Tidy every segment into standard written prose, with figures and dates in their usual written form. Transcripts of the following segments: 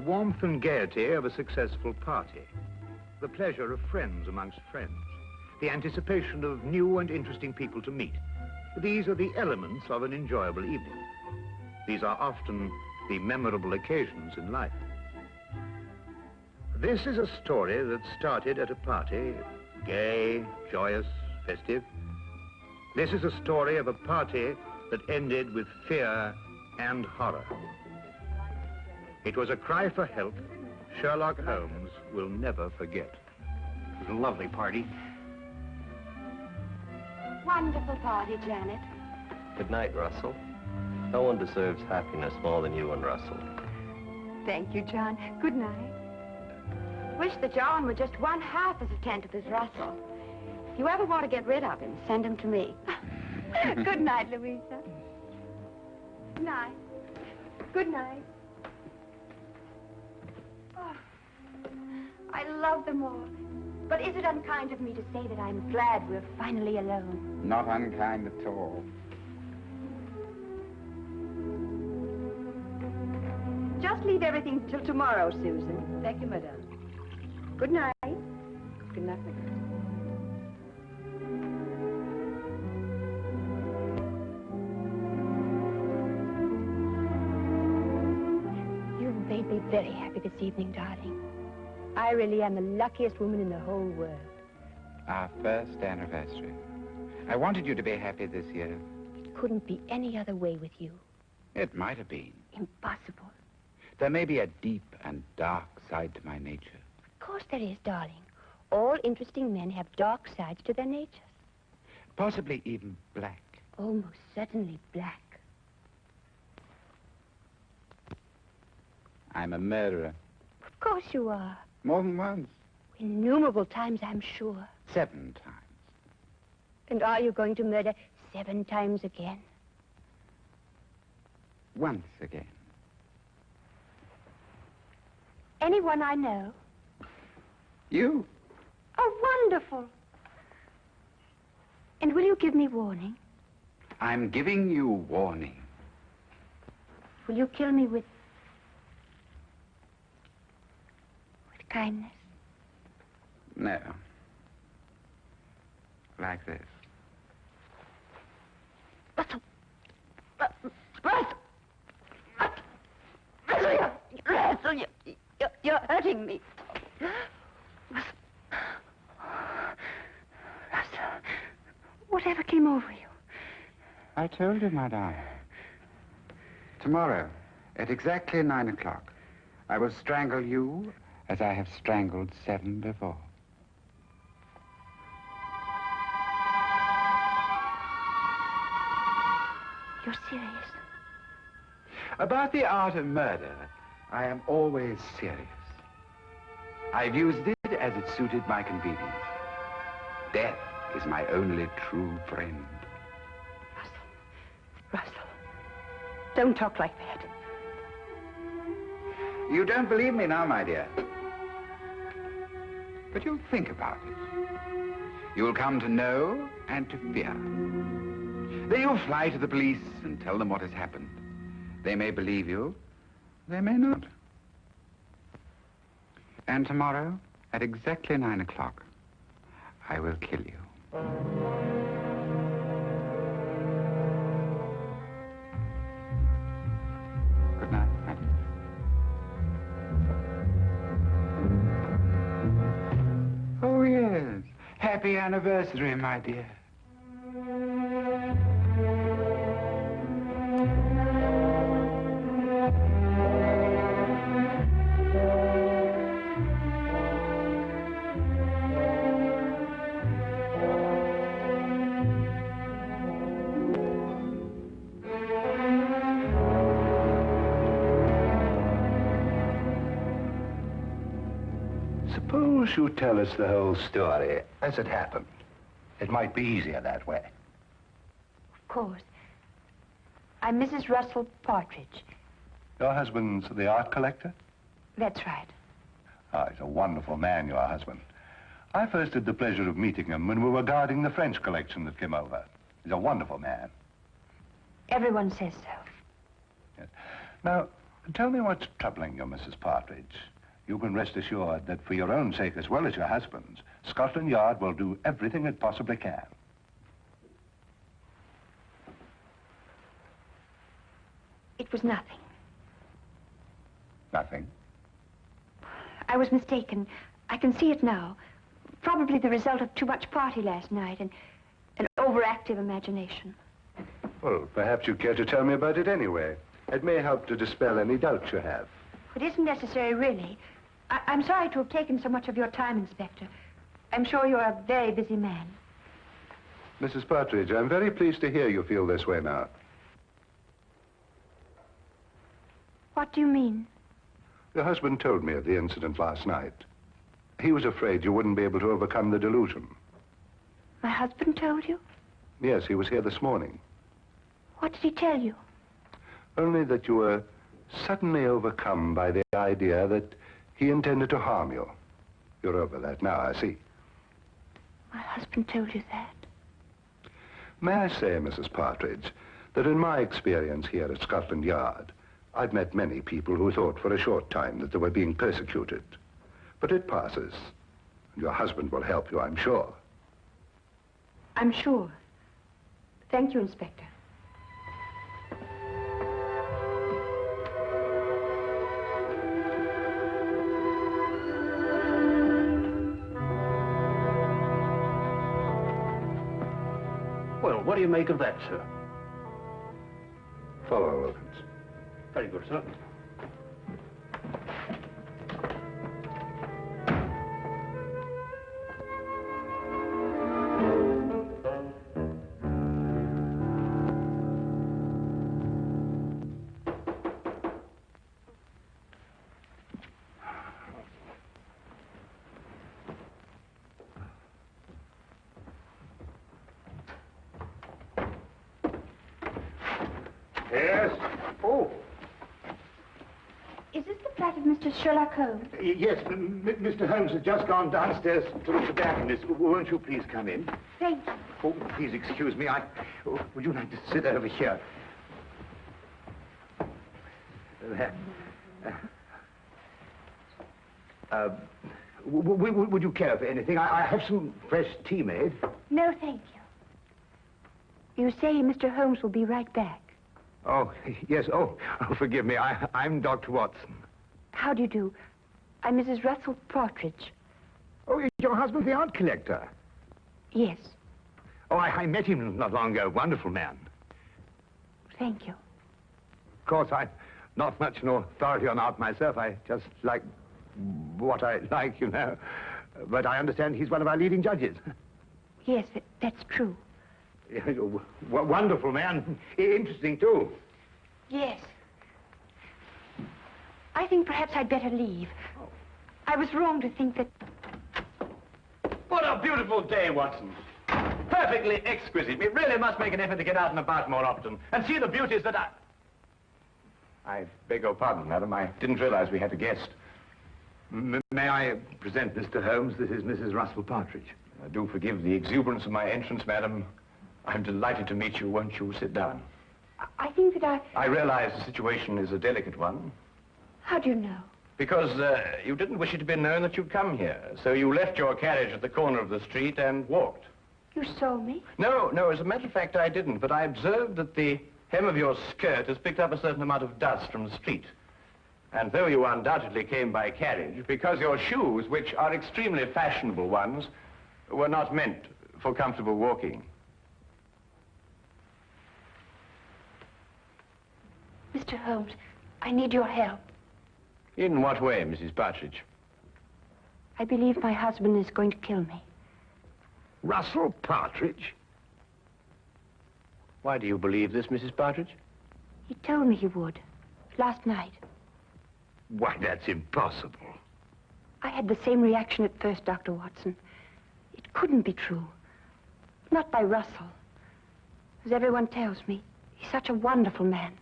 warmth and gaiety of a successful party, the pleasure of friends amongst friends, the anticipation of new and interesting people to meet. These are the elements of an enjoyable evening. These are often the memorable occasions in life. This is a story that started at a party, gay, joyous, festive. This is a story of a party that ended with fear and horror. It was a cry for help Sherlock Holmes will never forget. It was a lovely party. Wonderful party, Janet. Good night, Russell. No one deserves happiness more than you and Russell. Thank you, John. Good night. Wish that John were just one half as attentive as Russell. If you ever want to get rid of him, send him to me. Good night, Louisa. Good night. Good night. Oh, I love them all. But is it unkind of me to say that I'm glad we're finally alone? Not unkind at all. Just leave everything till tomorrow, Susan. Thank you, madame. Good night. Good night, my girl. You've made me very happy this evening, darling. I really am the luckiest woman in the whole world. Our first anniversary. I wanted you to be happy this year. It couldn't be any other way with you. It might have been. Impossible. There may be a deep and dark side to my nature. Of course there is, darling. All interesting men have dark sides to their natures. Possibly even black. Almost certainly black. I'm a murderer. Of course you are. More than once. Innumerable times, I'm sure. 7 times. And are you going to murder 7 times again? Once again. Anyone I know? You? Oh, wonderful. And will you give me warning? I'm giving you warning. Will you kill me with kindness? No. Like this. Russell! Russell, you're hurting me. Russell, whatever came over you? I told you, my darling. Tomorrow, at exactly 9 o'clock, I will strangle you as I have strangled 7 before. You're serious? About the art of murder, I am always serious. I've used it as it suited my convenience. Death is my only true friend. Russell, don't talk like that. You don't believe me now, my dear. But you'll think about it. You'll come to know and to fear. Then you'll fly to the police and tell them what has happened. They may believe you, they may not. And tomorrow, at exactly 9 o'clock, I will kill you. Good night, madam. Oh, yes. Happy anniversary, my dear. Suppose you tell us the whole story as it happened. It might be easier that way. Of course. I'm Mrs. Russell Partridge. Your husband's the art collector? That's right. Oh, he's a wonderful man, your husband. I first had the pleasure of meeting him when we were guarding the French collection that came over. He's a wonderful man. Everyone says so. Yes. Now, Tell me what's troubling you, Mrs. Partridge. You can rest assured that for your own sake as well as your husband's, Scotland Yard will do everything it possibly can. It was nothing. Nothing? I was mistaken. I can see it now. Probably the result of too much party last night and an overactive imagination. Well, perhaps you care to tell me about it anyway. It may help to dispel any doubts you have. It isn't necessary, really. I'm sorry to have taken so much of your time, Inspector. I'm sure you're a very busy man. Mrs. Partridge, I'm very pleased to hear you feel this way now. What do you mean? Your husband told me of the incident last night. He was afraid you wouldn't be able to overcome the delusion. My husband told you? Yes, he was here this morning. What did he tell you? Only that you were suddenly overcome by the idea that he intended to harm you. You're over that now, I see. My husband told you that? May I say, Mrs. Partridge, that in my experience here at Scotland Yard, I've met many people who thought for a short time that they were being persecuted. But it passes. Your husband will help you, I'm sure. I'm sure. Thank you, Inspector. Well, what do you make of that, sir? Follow, Wilkins. Very good, sir. Yes? Oh. Is this the flat of Mr. Sherlock Holmes? Yes, Mr. Holmes has just gone downstairs to look for darkness. Won't you please come in? Thank you. Oh, please excuse me. Would you like to sit over here? There. Would you care for anything? I have some fresh tea made. No, thank you. You say Mr. Holmes will be right back. Oh, yes. Oh, forgive me. I'm Dr. Watson. How do you do? I'm Mrs. Russell Partridge. Oh, your husband's the art collector. Yes, Oh, I met him not long ago. Wonderful man. thank you. Of course, I'm not much an authority on art myself. I just like what I like, you know. But I understand he's one of our leading judges. Yes, that's true. Wonderful man. Interesting, too. Yes. I think perhaps I'd better leave. I was wrong to think that... What a beautiful day, Watson. Perfectly exquisite. We really must make an effort to get out and about more often and see the beauties that I beg your pardon, madam. I didn't realize we had a guest. May I present Mr. Holmes? This is Mrs. Russell Partridge. Do forgive the exuberance of my entrance, madam. I'm delighted to meet you. Won't you sit down? I think that I realize the situation is a delicate one. How do you know? Because you didn't wish it to be known that you'd come here. So you left your carriage at the corner of the street and walked. You saw me? No, as a matter of fact, I didn't. But I observed that the hem of your skirt has picked up a certain amount of dust from the street. And though you undoubtedly came by carriage, because your shoes, which are extremely fashionable ones, were not meant for comfortable walking. Mr. Holmes, I need your help. In what way, Mrs. Partridge? I believe my husband is going to kill me. Russell Partridge? Why do you believe this, Mrs. Partridge? He told me he would, last night. Why, that's impossible. I had the same reaction at first, Dr. Watson. It couldn't be true. Not by Russell. As everyone tells me, he's such a wonderful man.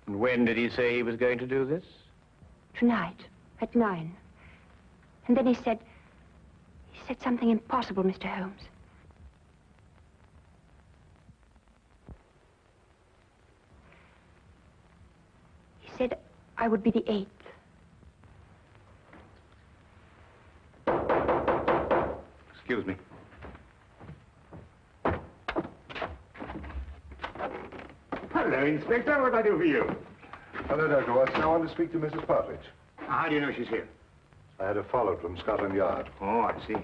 And when did he say he was going to do this? Tonight, at 9. And then he said something impossible, Mr. Holmes. He said, I would be the 8th. Excuse me. Hello, Inspector. What do I do for you? Hello, Dr. Watson. I want to speak to Mrs. Partridge. How do you know she's here? I had her followed from Scotland Yard. Oh, I see.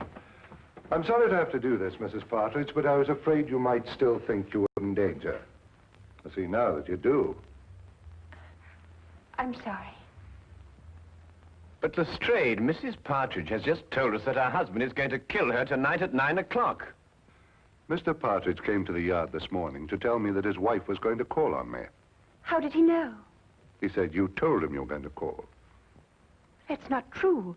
I'm sorry to have to do this, Mrs. Partridge, but I was afraid you might still think you were in danger. I see now that you do. I'm sorry. But Lestrade, Mrs. Partridge has just told us that her husband is going to kill her tonight at 9 o'clock. Mr. Partridge came to the yard this morning to tell me that his wife was going to call on me. How did he know? He said you told him you were going to call. That's not true.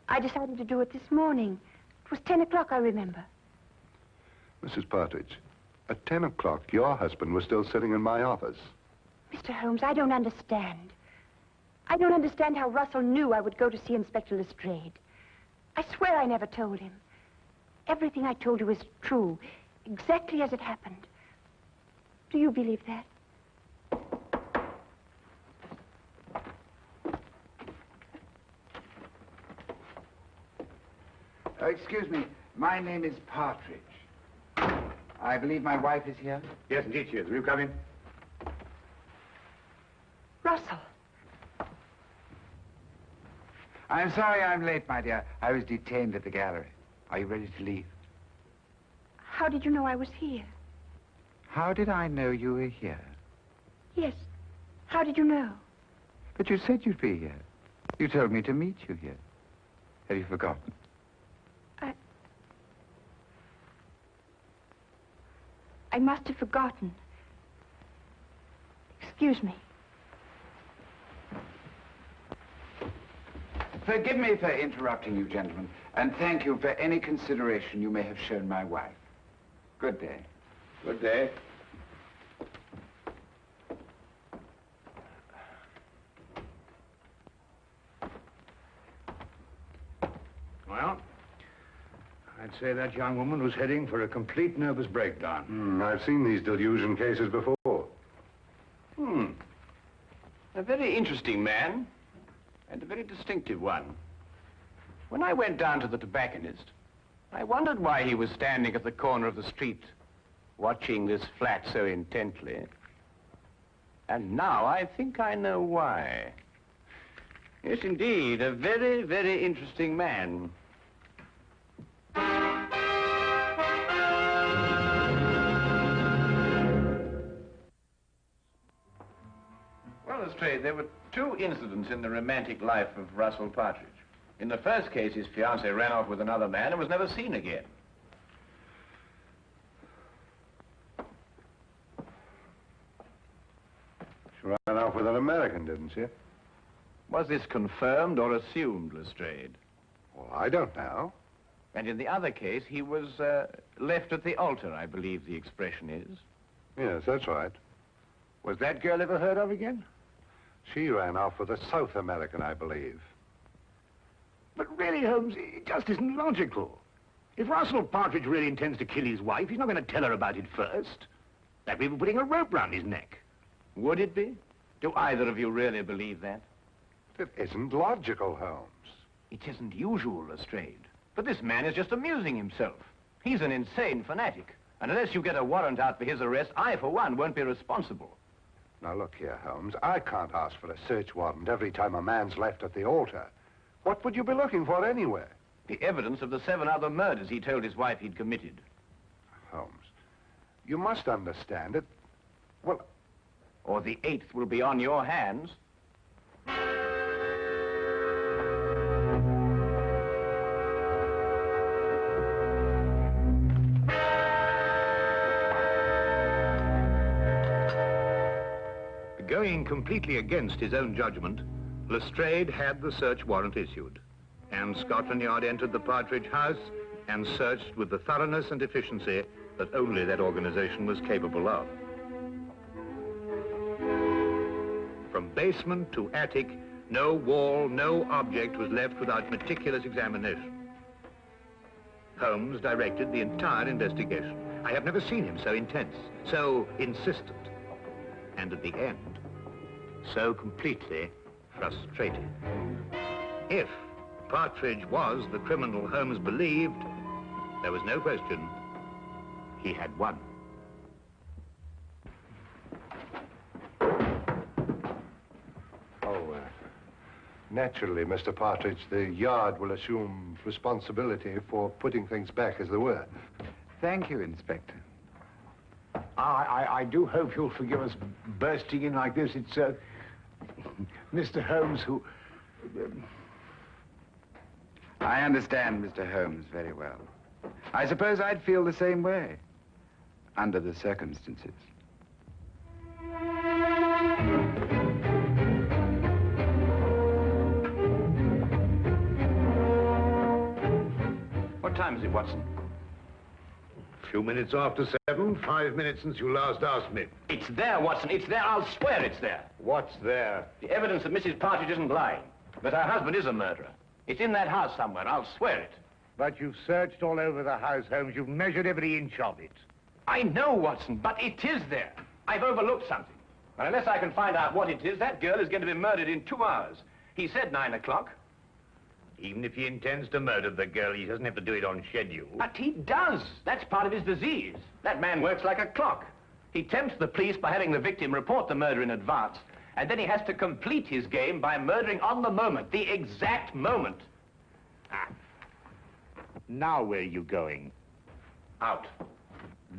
I decided to do it this morning. It was 10 o'clock, I remember. Mrs. Partridge, at 10 o'clock, your husband was still sitting in my office. Mr. Holmes, I don't understand. I don't understand how Russell knew I would go to see Inspector Lestrade. I swear I never told him. Everything I told you is true, exactly as it happened. Do you believe that? Excuse me. My name is Partridge. I believe my wife is here. Yes, indeed she is. Will you come in? Russell. I'm sorry I'm late, my dear. I was detained at the gallery. Are you ready to leave? How did you know I was here? How did I know you were here? Yes. How did you know? But you said you'd be here. You told me to meet you here. Have you forgotten? I must have forgotten. Excuse me. Forgive me for interrupting you, gentlemen, and thank you for any consideration you may have shown my wife. Good day. Good day. Well, I'd say that young woman was heading for a complete nervous breakdown. I've seen these delusion cases before. A very interesting man, and a very distinctive one. When I went down to the tobacconist, I wondered why he was standing at the corner of the street, watching this flat so intently. And now I think I know why. Yes, indeed, a very, very interesting man. Well, Lestrade, there were two incidents in the romantic life of Russell Partridge. In the first case, his fiancée ran off with another man and was never seen again. She ran off with an American, didn't she? Was this confirmed or assumed, Lestrade? Well, I don't know. And in the other case, he was left at the altar, I believe the expression is. Yes, that's right. Was that girl ever heard of again? She ran off with a South American, I believe. But really, Holmes, it just isn't logical. If Russell Partridge really intends to kill his wife, he's not going to tell her about it first. That'd be putting a rope round his neck. Would it be? Do either of you really believe that? It isn't logical, Holmes. It isn't usual, Lestrade. But this man is just amusing himself. He's an insane fanatic. And unless you get a warrant out for his arrest, I, for one, won't be responsible. Now, look here, Holmes. I can't ask for a search warrant every time a man's left at the altar. What would you be looking for anyway? The evidence of the 7 other murders he told his wife he'd committed. Holmes, you must understand it. Well... Or the 8th will be on your hands. Going completely against his own judgment, Lestrade had the search warrant issued, and Scotland Yard entered the Partridge house and searched with the thoroughness and efficiency that only that organization was capable of. From basement to attic, no wall, no object was left without meticulous examination. Holmes directed the entire investigation. I have never seen him so intense, so insistent, and at the end, so completely frustrated. If Partridge was the criminal Holmes believed, there was no question he had won. Naturally, Mr. Partridge, the Yard will assume responsibility for putting things back as they were. Thank you, Inspector. I do hope you'll forgive us bursting in like this. It's, Mr. Holmes who... I understand Mr. Holmes very well. I suppose I'd feel the same way, under the circumstances. What time is it, Watson? A few minutes after 7, 5 minutes since you last asked me. It's there, Watson. It's there. I'll swear it's there. What's there? The evidence that Mrs. Partridge isn't lying, that her husband is a murderer. It's in that house somewhere. I'll swear it. But you've searched all over the house, Holmes. You've measured every inch of it. I know, Watson, but it is there. I've overlooked something. And unless I can find out what it is, that girl is going to be murdered in 2 hours. He said 9 o'clock. Even if he intends to murder the girl, he doesn't have to do it on schedule. But he does. That's part of his disease. That man works like a clock. He tempts the police by having the victim report the murder in advance, and then he has to complete his game by murdering on the moment, the exact moment. Ah. Now where are you going? Out.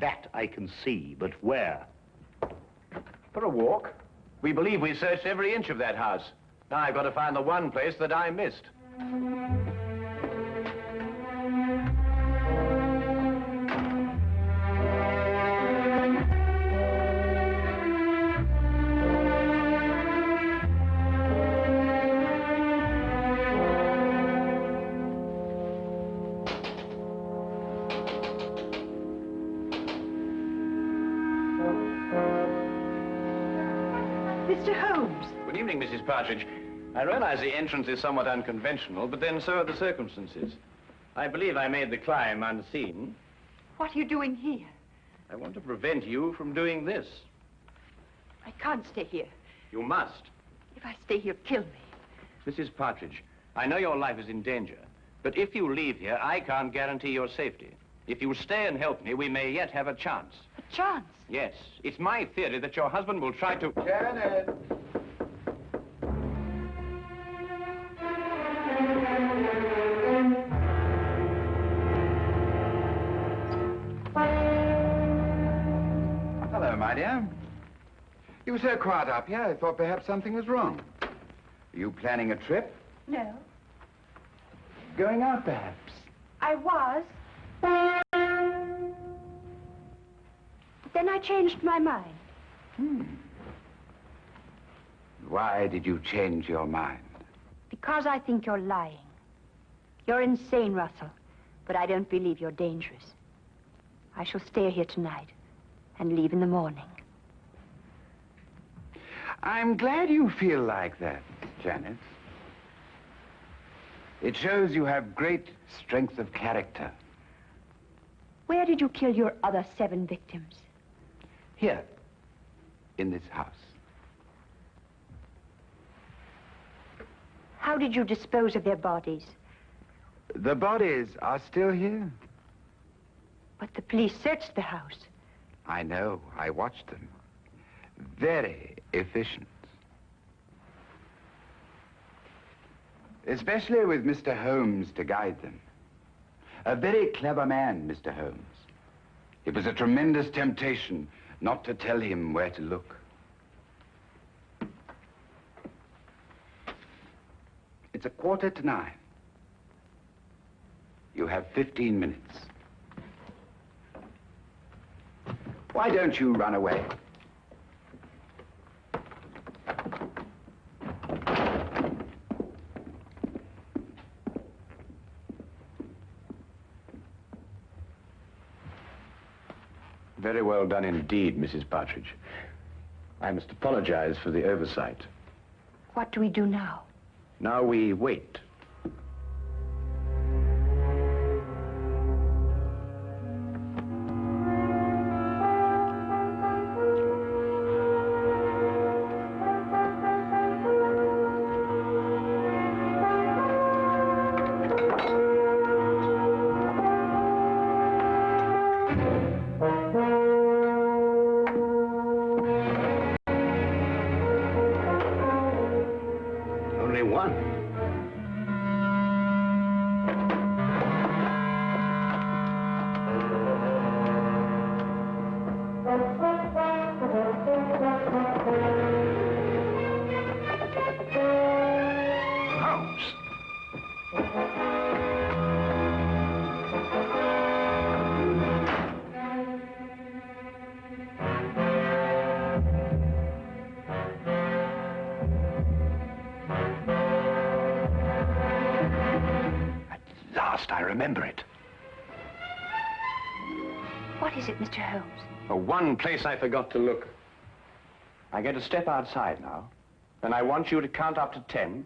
That I can see, but where? For a walk. We believe we searched every inch of that house. Now I've got to find the one place that I missed. Mr. Holmes. Good evening, Mrs. Partridge. I realize the entrance is somewhat unconventional, but then so are the circumstances. I believe I made the climb unseen. What are you doing here? I want to prevent you from doing this. I can't stay here. You must. If I stay here, kill me. Mrs. Partridge, I know your life is in danger, but if you leave here, I can't guarantee your safety. If you stay and help me, we may yet have a chance. A chance? Yes. It's my theory that your husband will try to... Janet! Hello, my dear. You were so quiet up here, I thought perhaps something was wrong. Are you planning a trip? No. Going out, perhaps? I was. But then I changed my mind. Why did you change your mind? Because I think you're lying. You're insane, Russell. But I don't believe you're dangerous. I shall stay here tonight and leave in the morning. I'm glad you feel like that, Janet. It shows you have great strength of character. Where did you kill your other 7 victims? Here, in this house. How did you dispose of their bodies? The bodies are still here. But the police searched the house. I know. I watched them. Very efficient. Especially with Mr. Holmes to guide them. A very clever man, Mr. Holmes. It was a tremendous temptation not to tell him where to look. It's 8:45. You have 15 minutes. Why don't you run away? Very well done indeed, Mrs. Partridge. I must apologize for the oversight. What do we do now? Now we wait. Remember it. What is it, Mr. Holmes? The one place I forgot to look. I get to step outside now, and I want you to count up to 10,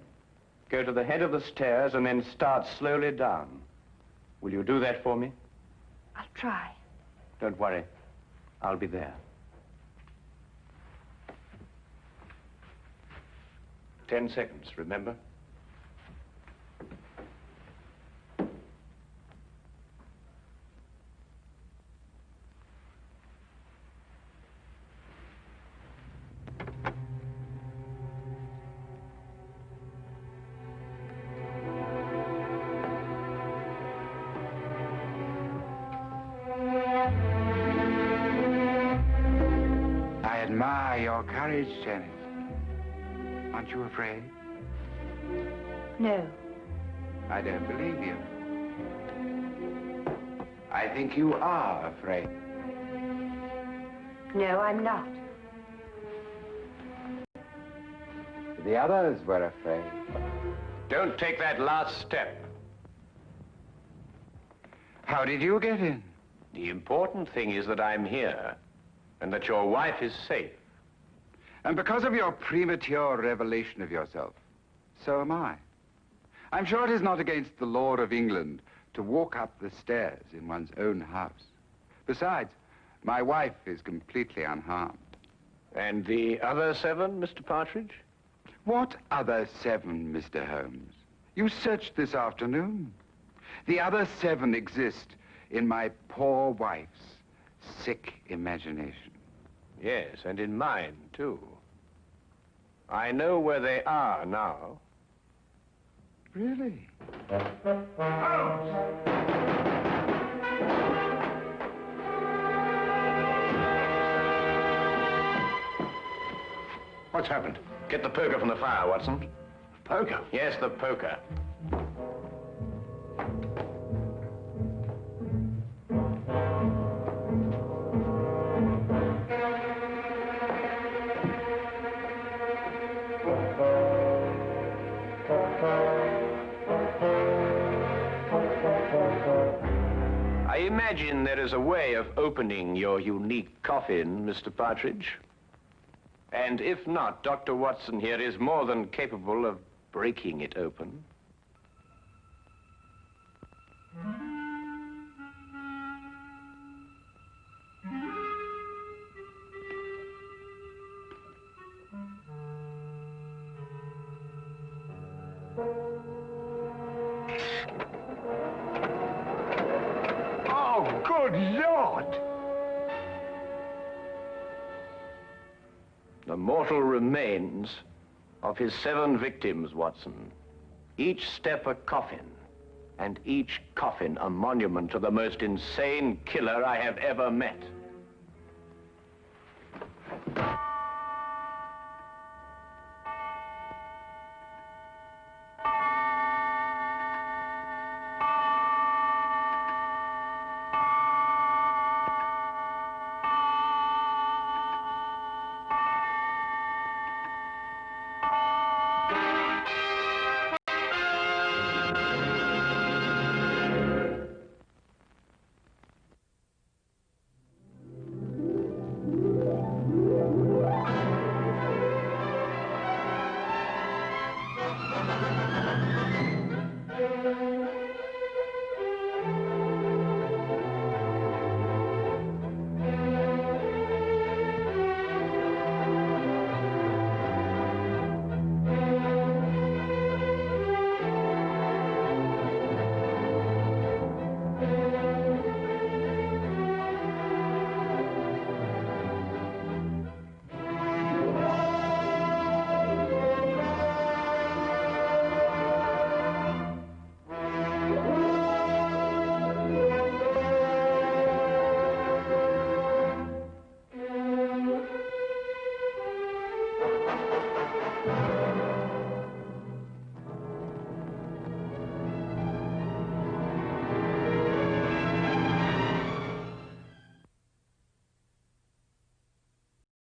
go to the head of the stairs, and then start slowly down. Will you do that for me? I'll try. Don't worry. I'll be there. 10 seconds, remember? I admire your courage, Janet. Aren't you afraid? No. I don't believe you. I think you are afraid. No, I'm not. The others were afraid. Don't take that last step. How did you get in? The important thing is that I'm here, and that your wife is safe. And because of your premature revelation of yourself, so am I. I'm sure it is not against the law of England to walk up the stairs in one's own house. Besides, my wife is completely unharmed. And the other 7, Mr. Partridge? What other 7, Mr. Holmes? You searched this afternoon. The other 7 exist in my poor wife's sick imagination. Yes, and in mine, too. I know where they are now. Really? What's happened? Get the poker from the fire, Watson. Poker? Yes, the poker. I imagine there is a way of opening your unique coffin, Mr. Partridge. And if not, Dr. Watson here is more than capable of breaking it open. Oh, good Lord! The mortal remains of his 7 victims, Watson. Each step a coffin, and each coffin a monument to the most insane killer I have ever met.